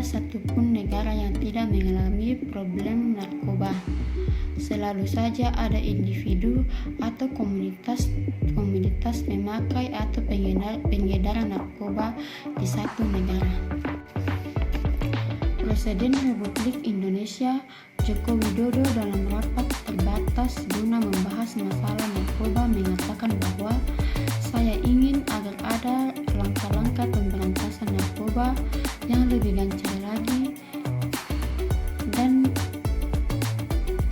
satupun negara yang tidak mengalami problem narkoba. Selalu saja ada individu atau komunitas memakai atau pengedar narkoba di satu negara. Presiden Republik Indonesia Joko Widodo dalam rapat terbatas guna membahas masalah narkoba mengatakan bahwa saya ingin agar ada langkah-langkah pemberantasan narkoba yang lebih gencar lagi dan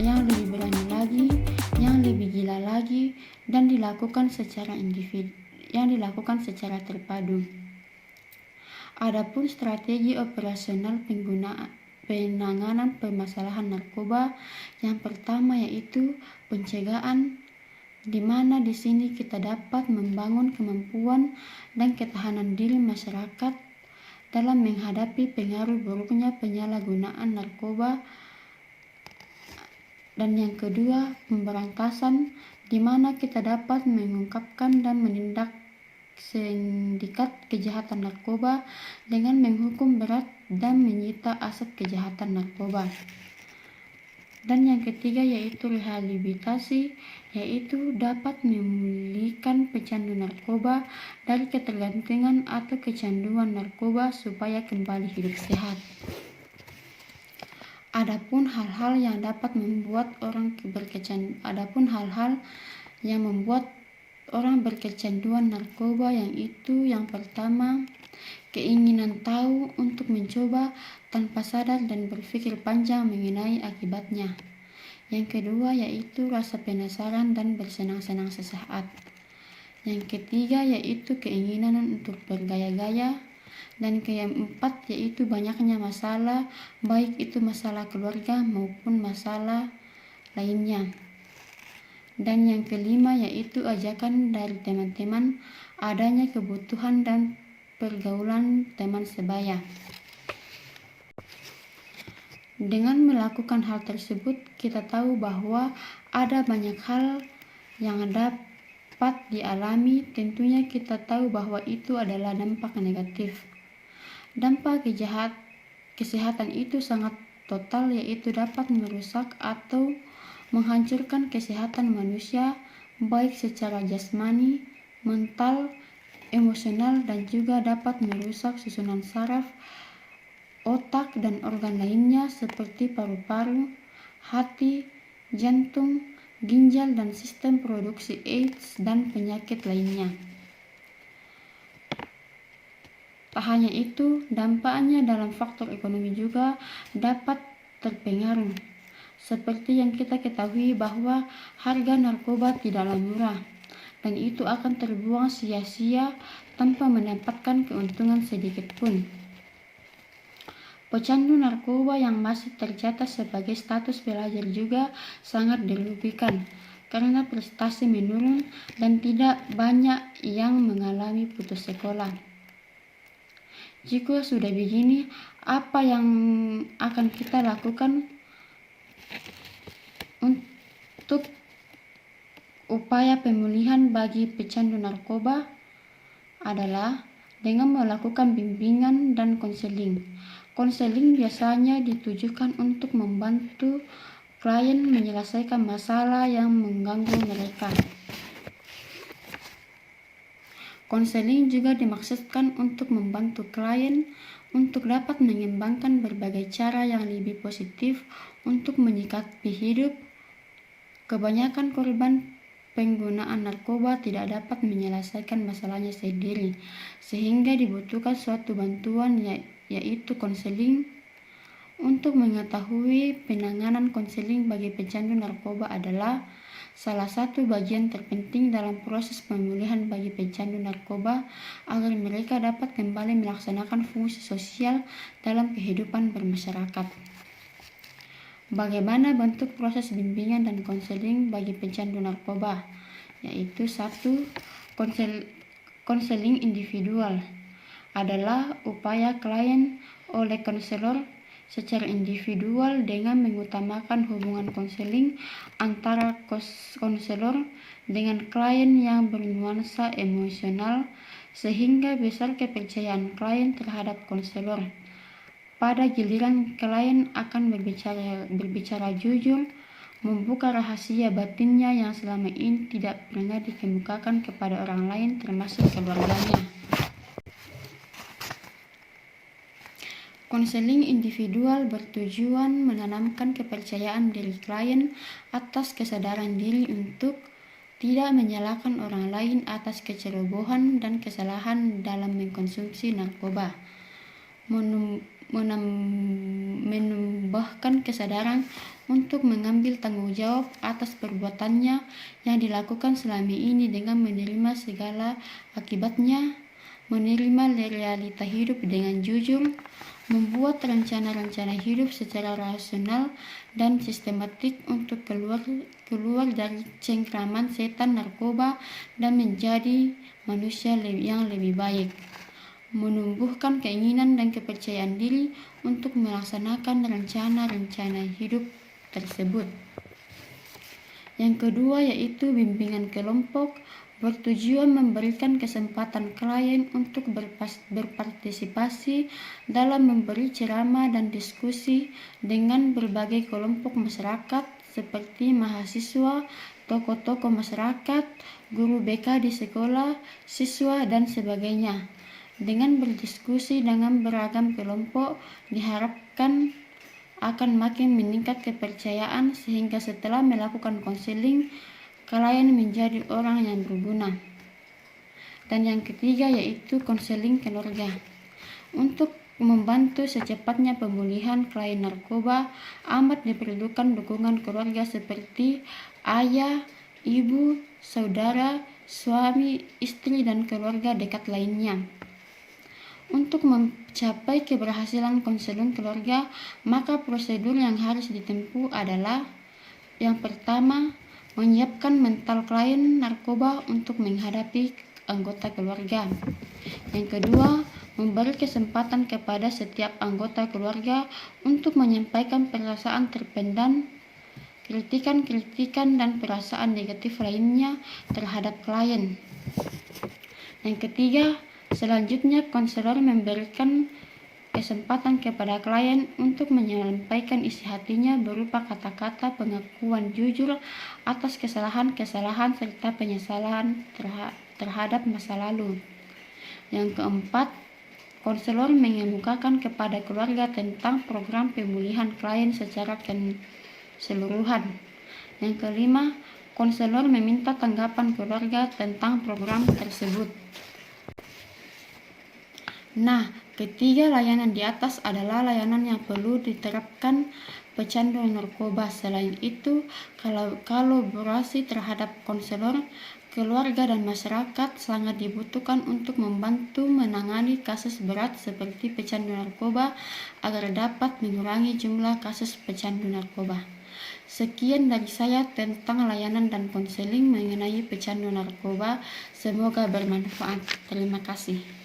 yang lebih berani lagi, yang lebih gila lagi, dan dilakukan secara terpadu. Adapun strategi operasional penanganan permasalahan narkoba, yang pertama yaitu pencegahan, di mana di sini kita dapat membangun kemampuan dan ketahanan diri masyarakat dalam menghadapi pengaruh buruknya penyalahgunaan narkoba. Dan yang kedua, pemberantasan, di mana kita dapat mengungkapkan dan menindak sindikat kejahatan narkoba dengan menghukum berat dan menyita aset kejahatan narkoba. Dan yang ketiga yaitu rehabilitasi, yaitu dapat memulihkan pecandu narkoba dari ketergantungan atau kecanduan narkoba supaya kembali hidup sehat. Adapun hal-hal yang membuat orang berkecanduan narkoba, yang pertama, keinginan tahu untuk mencoba tanpa sadar dan berpikir panjang mengenai akibatnya. Yang kedua yaitu rasa penasaran dan bersenang-senang sesaat. Yang ketiga yaitu keinginan untuk bergaya-gaya. Dan keempat yaitu banyaknya masalah, baik itu masalah keluarga maupun masalah lainnya. Dan yang kelima yaitu ajakan dari teman-teman, adanya kebutuhan dan pergaulan teman sebaya. Dengan melakukan hal tersebut, kita tahu bahwa ada banyak hal yang dapat dialami. Tentunya kita tahu bahwa itu adalah dampak negatif. Dampak kesehatan itu sangat total, yaitu dapat merusak atau menghancurkan kesehatan manusia, baik secara jasmani, mental, emosional, dan juga dapat merusak susunan saraf, otak, dan organ lainnya seperti paru-paru, hati, jantung, ginjal, dan sistem produksi AIDS dan penyakit lainnya. Tak hanya itu, dampaknya dalam faktor ekonomi juga dapat terpengaruh. Seperti yang kita ketahui bahwa harga narkoba tidaklah murah, dan itu akan terbuang sia-sia tanpa mendapatkan keuntungan sedikit pun. Pecandu narkoba yang masih tercatat sebagai status pelajar juga sangat dirugikan karena prestasi menurun dan tidak banyak yang mengalami putus sekolah. Jika sudah begini, apa yang akan kita lakukan untuk upaya pemulihan bagi pecandu narkoba adalah dengan melakukan bimbingan dan konseling. Konseling biasanya ditujukan untuk membantu klien menyelesaikan masalah yang mengganggu mereka. Konseling juga dimaksudkan untuk membantu klien untuk dapat mengembangkan berbagai cara yang lebih positif untuk menyikapi hidup. Kebanyakan korban penggunaan narkoba tidak dapat menyelesaikan masalahnya sendiri, sehingga dibutuhkan suatu bantuan yaitu konseling. Untuk mengetahui penanganan konseling bagi pecandu narkoba adalah salah satu bagian terpenting dalam proses pemulihan bagi pecandu narkoba agar mereka dapat kembali melaksanakan fungsi sosial dalam kehidupan bermasyarakat. Bagaimana bentuk proses bimbingan dan konseling bagi pecandu narkoba? Yaitu 1. Konseling individual adalah upaya klien oleh konselor secara individual dengan mengutamakan hubungan konseling antara konselor dengan klien yang bernuansa emosional sehingga besar kepercayaan klien terhadap konselor. pada giliran klien akan berbicara jujur, membuka rahasia batinnya yang selama ini tidak pernah dikemukakan kepada orang lain termasuk keluarganya. Konseling individual bertujuan menanamkan kepercayaan diri klien atas kesadaran diri untuk tidak menyalahkan orang lain atas kecerobohan dan kesalahan dalam mengkonsumsi narkoba, menambahkan kesadaran untuk mengambil tanggung jawab atas perbuatannya yang dilakukan selama ini dengan menerima segala akibatnya, menerima realita hidup dengan jujur, membuat rencana-rencana hidup secara rasional dan sistematik untuk keluar dari cengkraman setan narkoba dan menjadi manusia yang lebih baik, menumbuhkan keinginan dan kepercayaan diri untuk melaksanakan rencana-rencana hidup tersebut. Yang kedua yaitu bimbingan kelompok, bertujuan memberikan kesempatan klien untuk berpartisipasi dalam memberi ceramah dan diskusi dengan berbagai kelompok masyarakat seperti mahasiswa, tokoh-tokoh masyarakat, guru BK di sekolah, siswa, dan sebagainya. Dengan berdiskusi dengan beragam kelompok, diharapkan akan makin meningkat kepercayaan sehingga setelah melakukan konseling, klien menjadi orang yang berguna. Dan yang ketiga yaitu konseling keluarga. Untuk membantu secepatnya pemulihan klien narkoba, amat diperlukan dukungan keluarga seperti ayah, ibu, saudara, suami, istri, dan keluarga dekat lainnya. Untuk mencapai keberhasilan konseling keluarga, maka prosedur yang harus ditempuh adalah: yang pertama, menyiapkan mental klien narkoba untuk menghadapi anggota keluarga. Yang kedua, memberi kesempatan kepada setiap anggota keluarga untuk menyampaikan perasaan terpendam, kritikan dan perasaan negatif lainnya terhadap klien. Yang ketiga, selanjutnya konselor memberikan kesempatan kepada klien untuk menyampaikan isi hatinya berupa kata-kata pengakuan jujur atas kesalahan-kesalahan serta penyesalan terhadap masa lalu. Yang keempat, konselor mengemukakan kepada keluarga tentang program pemulihan klien secara keseluruhan. Yang kelima, konselor meminta tanggapan keluarga tentang program tersebut. Nah, ketiga layanan di atas adalah layanan yang perlu diterapkan pecandu narkoba. Selain itu, kolaborasi terhadap konselor, keluarga, dan masyarakat sangat dibutuhkan untuk membantu menangani kasus berat seperti pecandu narkoba agar dapat mengurangi jumlah kasus pecandu narkoba. Sekian dari saya tentang layanan dan konseling mengenai pecandu narkoba. Semoga bermanfaat. Terima kasih.